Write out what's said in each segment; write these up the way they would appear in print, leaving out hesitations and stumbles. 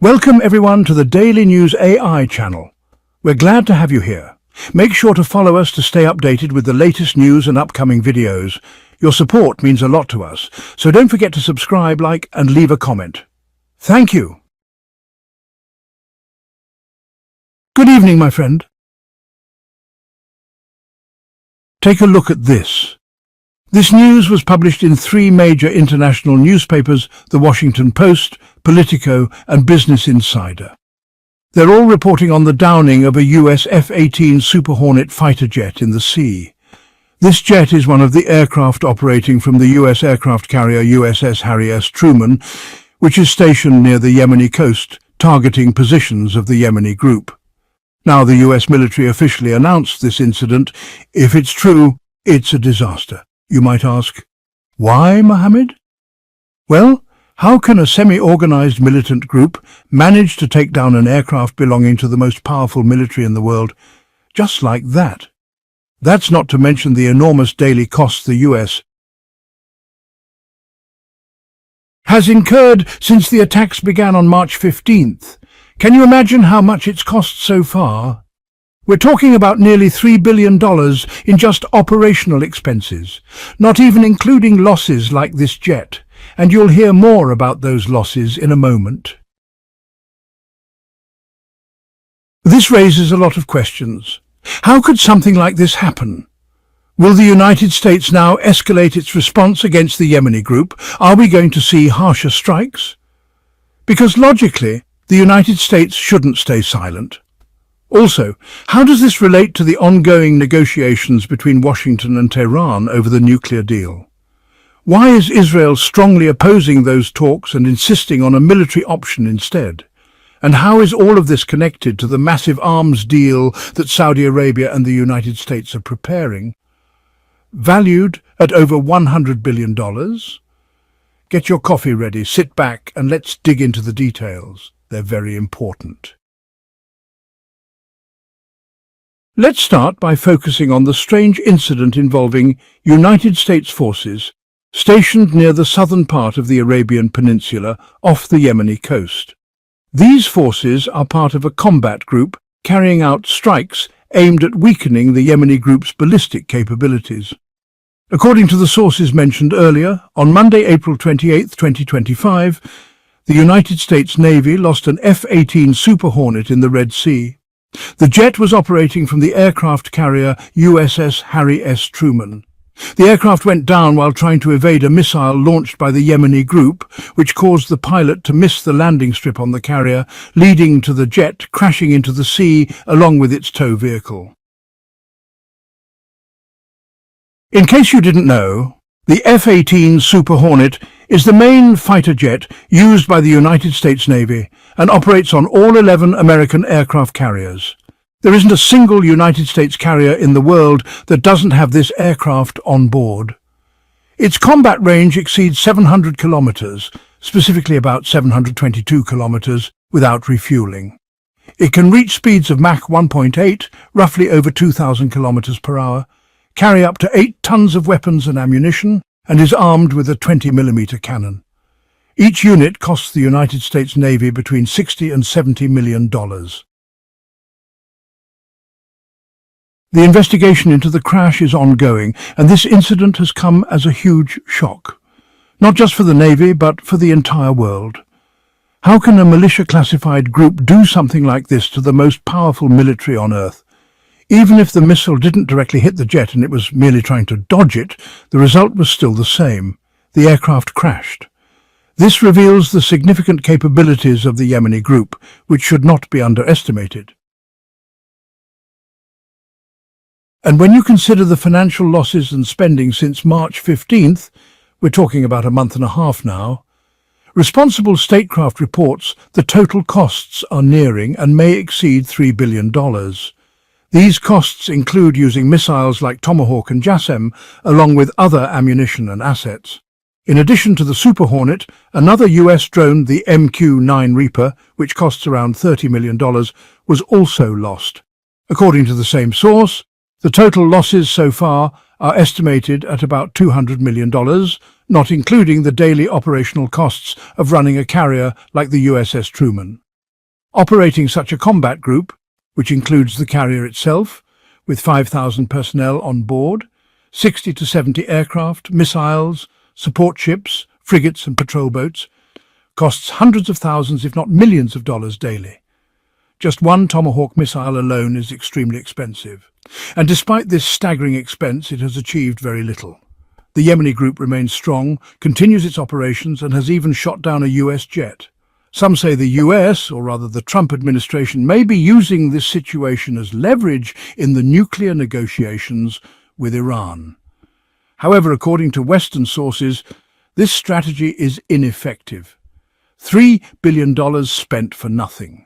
Welcome everyone to the Daily News AI channel. We're glad to have you here. Make sure to follow us to stay updated with the latest news and upcoming videos. Your support means a lot to us, so don't forget to subscribe, like, and leave a comment. Thank you. Good evening, my friend. Take a look at this. This news was published in 3 major international newspapers, The Washington Post, Politico, and Business Insider. They're all reporting on the downing of a US F-18 Super Hornet fighter jet in the sea. This jet is one of the aircraft operating from the US aircraft carrier USS Harry S. Truman, which is stationed near the Yemeni coast, targeting positions of the Yemeni group. Now, the US military officially announced this incident. If it's true, it's a disaster. You might ask, why, Mohammed? Well, how can a semi-organized militant group manage to take down an aircraft belonging to the most powerful military in the world just like that? That's not to mention the enormous daily costs the US has incurred since the attacks began on March 15th. Can you imagine how much it's cost so far? We're talking about nearly $3 billion in just operational expenses, not even including losses like this jet, and you'll hear more about those losses in a moment. This raises a lot of questions. How could something like this happen? Will the United States now escalate its response against the Yemeni group? Are we going to see harsher strikes? Because logically, the United States shouldn't stay silent. Also, how does this relate to the ongoing negotiations between Washington and Tehran over the nuclear deal? Why is Israel strongly opposing those talks and insisting on a military option instead? And how is all of this connected to the massive arms deal that Saudi Arabia and the United States are preparing? Valued at over $100 billion? Get your coffee ready, sit back, and let's dig into the details. They're very important. Let's start by focusing on the strange incident involving United States forces stationed near the southern part of the Arabian Peninsula off the Yemeni coast. These forces are part of a combat group carrying out strikes aimed at weakening the Yemeni group's ballistic capabilities. According to the sources mentioned earlier, on Monday, April 28, 2025, the United States Navy lost an F-18 Super Hornet in the Red Sea. The jet was operating from the aircraft carrier USS Harry S. Truman. The aircraft went down while trying to evade a missile launched by the Yemeni group, which caused the pilot to miss the landing strip on the carrier, leading to the jet crashing into the sea along with its tow vehicle. In case you didn't know, the F-18 Super Hornet is the main fighter jet used by the United States Navy and operates on all 11 American aircraft carriers. There isn't a single United States carrier in the world that doesn't have this aircraft on board. Its combat range exceeds 700 kilometers, specifically about 722 kilometers, without refueling. It can reach speeds of Mach 1.8, roughly over 2,000 kilometers per hour, carry up to 8 tons of weapons and ammunition, and is armed with a 20mm cannon. Each unit costs the United States Navy between $60 and $70 million. The investigation into the crash is ongoing, and this incident has come as a huge shock, not just for the Navy, but for the entire world. How can a militia-classified group do something like this to the most powerful military on Earth? Even if the missile didn't directly hit the jet and it was merely trying to dodge it, the result was still the same. The aircraft crashed. This reveals the significant capabilities of the Yemeni group, which should not be underestimated. And when you consider the financial losses and spending since March 15th, we're talking about a month and a half now, responsible statecraft reports the total costs are nearing and may exceed $3 billion. These costs include using missiles like Tomahawk and JASSM, along with other ammunition and assets. In addition to the Super Hornet, another US drone, the MQ-9 Reaper, which costs around $30 million, was also lost. According to the same source, the total losses so far are estimated at about $200 million, not including the daily operational costs of running a carrier like the USS Truman. Operating such a combat group, which includes the carrier itself, with 5,000 personnel on board, 60 to 70 aircraft, missiles, support ships, frigates and patrol boats, costs hundreds of thousands if not millions of dollars daily. Just one Tomahawk missile alone is extremely expensive. And despite this staggering expense, it has achieved very little. The Yemeni group remains strong, continues its operations, and has even shot down a US jet. Some say the US, or rather the Trump administration, may be using this situation as leverage in the nuclear negotiations with Iran. However, according to Western sources, this strategy is ineffective. $3 billion spent for nothing.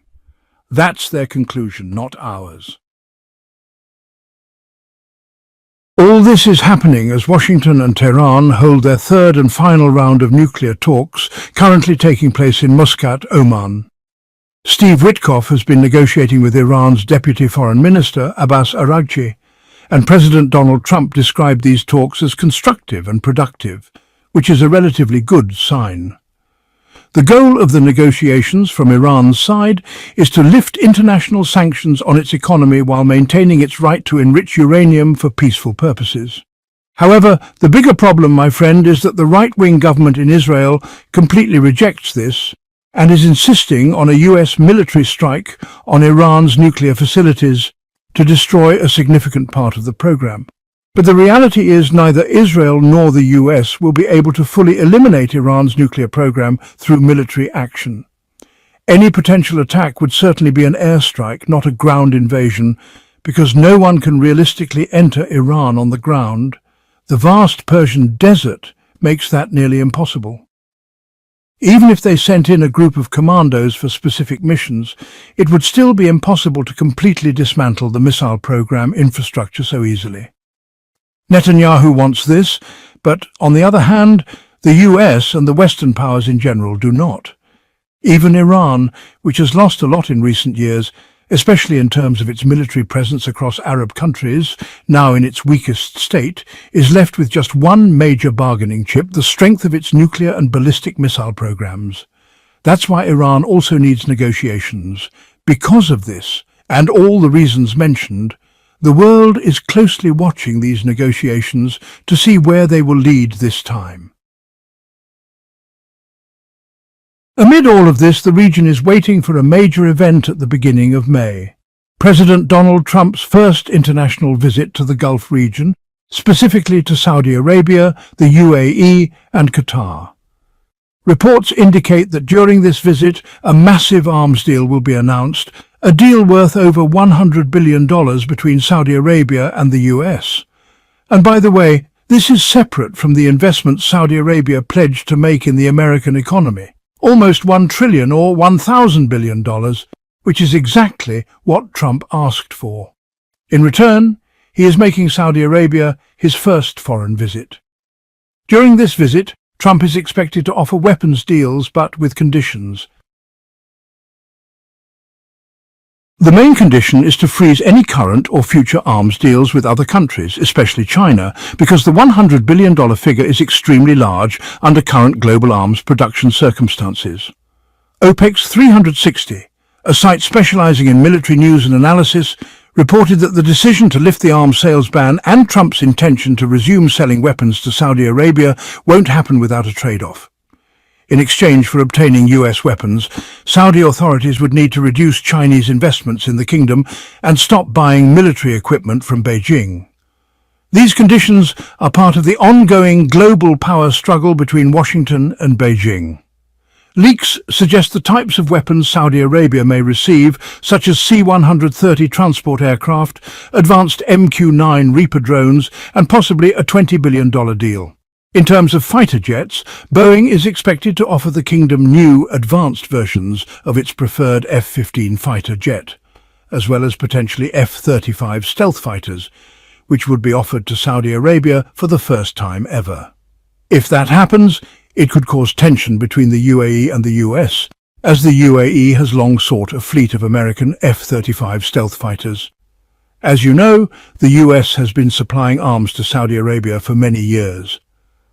That's their conclusion, not ours. All this is happening as Washington and Tehran hold their third and final round of nuclear talks, currently taking place in Muscat, Oman. Steve Witkoff has been negotiating with Iran's Deputy Foreign Minister, Abbas Araghchi, and President Donald Trump described these talks as constructive and productive, which is a relatively good sign. The goal of the negotiations from Iran's side is to lift international sanctions on its economy while maintaining its right to enrich uranium for peaceful purposes. However, the bigger problem, my friend, is that the right-wing government in Israel completely rejects this and is insisting on a US military strike on Iran's nuclear facilities to destroy a significant part of the program. But the reality is neither Israel nor the US will be able to fully eliminate Iran's nuclear program through military action. Any potential attack would certainly be an airstrike, not a ground invasion, because no one can realistically enter Iran on the ground. The vast Persian desert makes that nearly impossible. Even if they sent in a group of commandos for specific missions, it would still be impossible to completely dismantle the missile program infrastructure so easily. Netanyahu wants this, but on the other hand, the US and the Western powers in general do not. Even Iran, which has lost a lot in recent years, especially in terms of its military presence across Arab countries, now in its weakest state, is left with just one major bargaining chip, the strength of its nuclear and ballistic missile programs. That's why Iran also needs negotiations. Because of this, and all the reasons mentioned, the world is closely watching these negotiations to see where they will lead this time. Amid all of this, the region is waiting for a major event at the beginning of May. President Donald Trump's first international visit to the Gulf region, specifically to Saudi Arabia, the UAE and Qatar. Reports indicate that during this visit, a massive arms deal will be announced, a deal worth over $100 billion between Saudi Arabia and the US. And by the way, this is separate from the investment Saudi Arabia pledged to make in the American economy. Almost $1 trillion or $1,000 billion, which is exactly what Trump asked for. In return, he is making Saudi Arabia his first foreign visit. During this visit, Trump is expected to offer weapons deals, but with conditions. The main condition is to freeze any current or future arms deals with other countries, especially China, because the $100 billion figure is extremely large under current global arms production circumstances. OPEX 360, a site specializing in military news and analysis, reported that the decision to lift the arms sales ban and Trump's intention to resume selling weapons to Saudi Arabia won't happen without a trade-off. In exchange for obtaining US weapons, Saudi authorities would need to reduce Chinese investments in the kingdom and stop buying military equipment from Beijing. These conditions are part of the ongoing global power struggle between Washington and Beijing. Leaks suggest the types of weapons Saudi Arabia may receive, such as C-130 transport aircraft, advanced MQ-9 Reaper drones, and possibly a $20 billion deal. In terms of fighter jets, Boeing is expected to offer the kingdom new, advanced versions of its preferred F-15 fighter jet, as well as potentially F-35 stealth fighters, which would be offered to Saudi Arabia for the first time ever. If that happens, it could cause tension between the UAE and the US, as the UAE has long sought a fleet of American F-35 stealth fighters. As you know, the US has been supplying arms to Saudi Arabia for many years.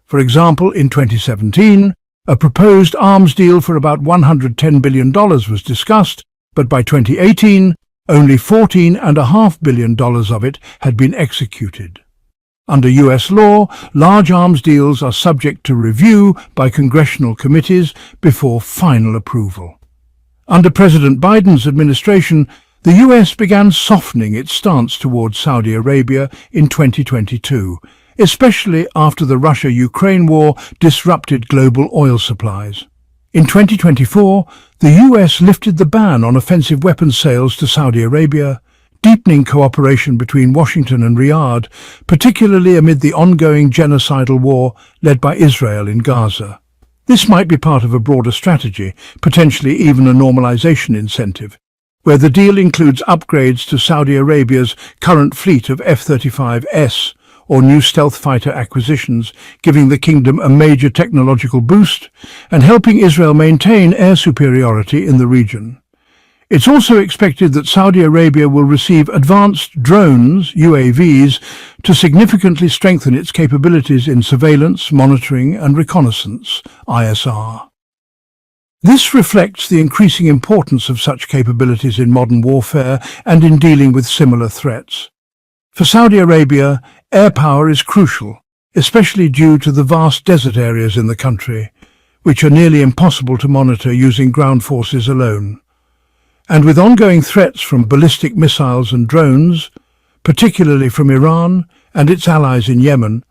For example, in 2017, a proposed arms deal for about $110 billion was discussed, but by 2018, only $14.5 billion of it had been executed. Under U.S. law, large arms deals are subject to review by congressional committees before final approval. Under President Biden's administration, the U.S. began softening its stance towards Saudi Arabia in 2022, especially after the Russia-Ukraine war disrupted global oil supplies. In 2024, the U.S. lifted the ban on offensive weapons sales to Saudi Arabia, deepening cooperation between Washington and Riyadh, particularly amid the ongoing genocidal war led by Israel in Gaza. This might be part of a broader strategy, potentially even a normalization incentive, where the deal includes upgrades to Saudi Arabia's current fleet of F-35S or new stealth fighter acquisitions, giving the kingdom a major technological boost and helping Israel maintain air superiority in the region. It's also expected that Saudi Arabia will receive advanced drones, UAVs, to significantly strengthen its capabilities in surveillance, monitoring and reconnaissance, ISR. This reflects the increasing importance of such capabilities in modern warfare and in dealing with similar threats. For Saudi Arabia, air power is crucial, especially due to the vast desert areas in the country, which are nearly impossible to monitor using ground forces alone. And with ongoing threats from ballistic missiles and drones, particularly from Iran and its allies in Yemen,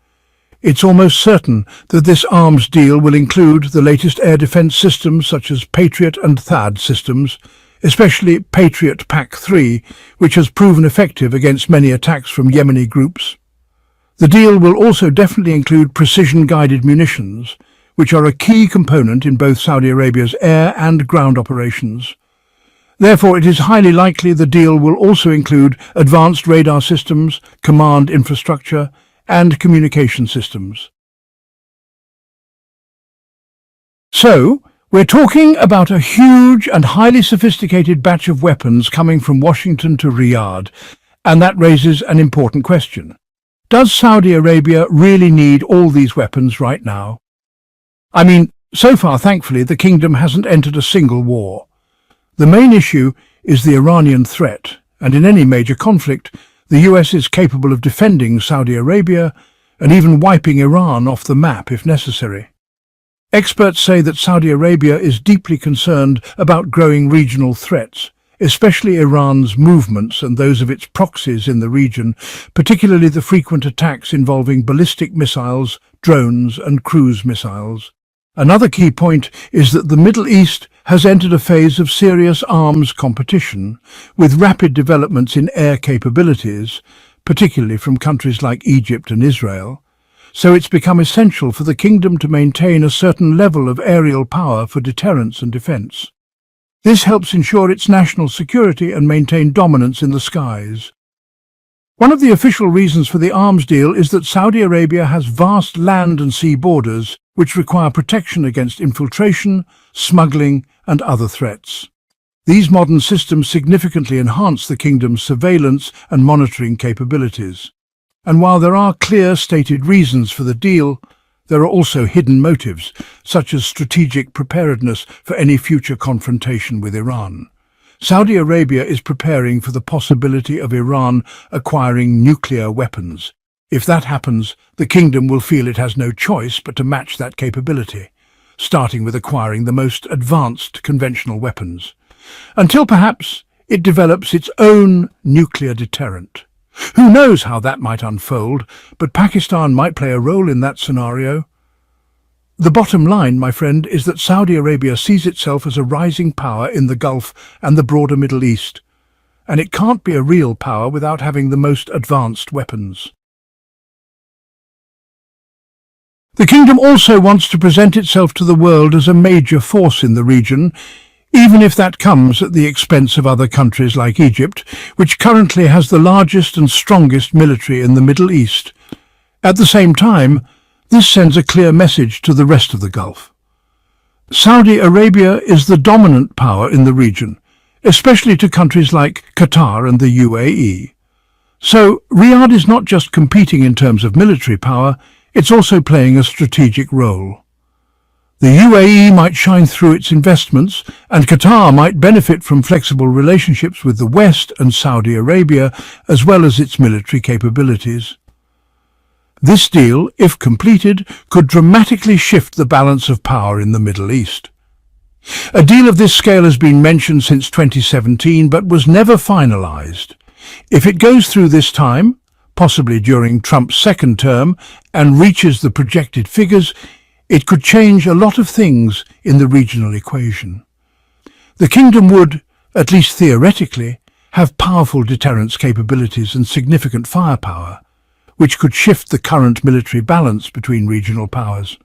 it's almost certain that this arms deal will include the latest air defense systems such as Patriot and THAAD systems, especially Patriot PAC-3, which has proven effective against many attacks from Yemeni groups. The deal will also definitely include precision-guided munitions, which are a key component in both Saudi Arabia's air and ground operations. Therefore, it is highly likely the deal will also include advanced radar systems, command infrastructure, and communication systems. So, we're talking about a huge and highly sophisticated batch of weapons coming from Washington to Riyadh, and that raises an important question. Does Saudi Arabia really need all these weapons right now? I mean, so far, thankfully, the kingdom hasn't entered a single war. The main issue is the Iranian threat, and in any major conflict, the US is capable of defending Saudi Arabia and even wiping Iran off the map if necessary. Experts say that Saudi Arabia is deeply concerned about growing regional threats, especially Iran's movements and those of its proxies in the region, particularly the frequent attacks involving ballistic missiles, drones and cruise missiles. Another key point is that the Middle East has entered a phase of serious arms competition, with rapid developments in air capabilities, particularly from countries like Egypt and Israel. So it's become essential for the kingdom to maintain a certain level of aerial power for deterrence and defense. This helps ensure its national security and maintain dominance in the skies. One of the official reasons for the arms deal is that Saudi Arabia has vast land and sea borders which require protection against infiltration, smuggling and other threats. These modern systems significantly enhance the kingdom's surveillance and monitoring capabilities. And while there are clear stated reasons for the deal, there are also hidden motives, such as strategic preparedness for any future confrontation with Iran. Saudi Arabia is preparing for the possibility of Iran acquiring nuclear weapons. If that happens, the kingdom will feel it has no choice but to match that capability, starting with acquiring the most advanced conventional weapons, until perhaps it develops its own nuclear deterrent. Who knows how that might unfold, but Pakistan might play a role in that scenario. The bottom line, my friend, is that Saudi Arabia sees itself as a rising power in the Gulf and the broader Middle East, and it can't be a real power without having the most advanced weapons. The kingdom also wants to present itself to the world as a major force in the region, even if that comes at the expense of other countries like Egypt, which currently has the largest and strongest military in the Middle East. At the same time, this sends a clear message to the rest of the Gulf. Saudi Arabia is the dominant power in the region, especially to countries like Qatar and the UAE. So Riyadh is not just competing in terms of military power, it's also playing a strategic role. The UAE might shine through its investments, and Qatar might benefit from flexible relationships with the West and Saudi Arabia, as well as its military capabilities. This deal, if completed, could dramatically shift the balance of power in the Middle East. A deal of this scale has been mentioned since 2017, but was never finalized. If it goes through this time, possibly during Trump's second term, and reaches the projected figures, it could change a lot of things in the regional equation. The kingdom would, at least theoretically, have powerful deterrence capabilities and significant firepower, which could shift the current military balance between regional powers.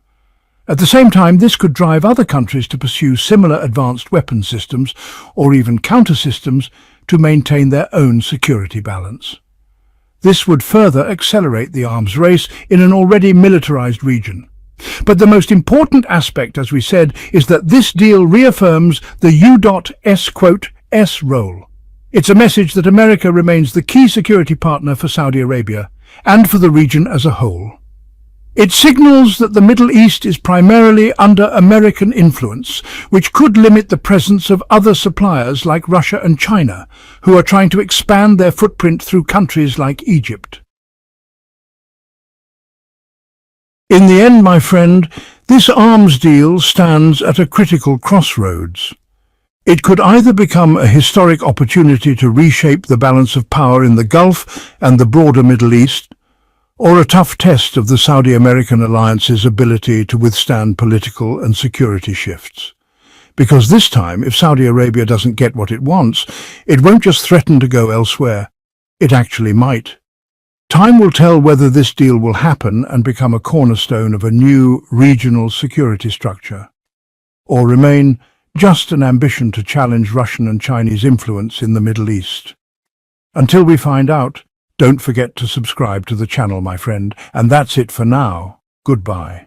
At the same time, this could drive other countries to pursue similar advanced weapon systems or even counter-systems to maintain their own security balance. This would further accelerate the arms race in an already militarized region. But the most important aspect, as we said, is that this deal reaffirms the U.S role. It's a message that America remains the key security partner for Saudi Arabia and for the region as a whole. It signals that the Middle East is primarily under American influence, which could limit the presence of other suppliers like Russia and China, who are trying to expand their footprint through countries like Egypt. In the end, my friend, this arms deal stands at a critical crossroads. It could either become a historic opportunity to reshape the balance of power in the Gulf and the broader Middle East, or a tough test of the Saudi-American alliance's ability to withstand political and security shifts. Because this time, if Saudi Arabia doesn't get what it wants, it won't just threaten to go elsewhere. It actually might. Time will tell whether this deal will happen and become a cornerstone of a new regional security structure, or remain just an ambition to challenge Russian and Chinese influence in the Middle East. Until we find out, don't forget to subscribe to the channel, my friend, and that's it for now. Goodbye.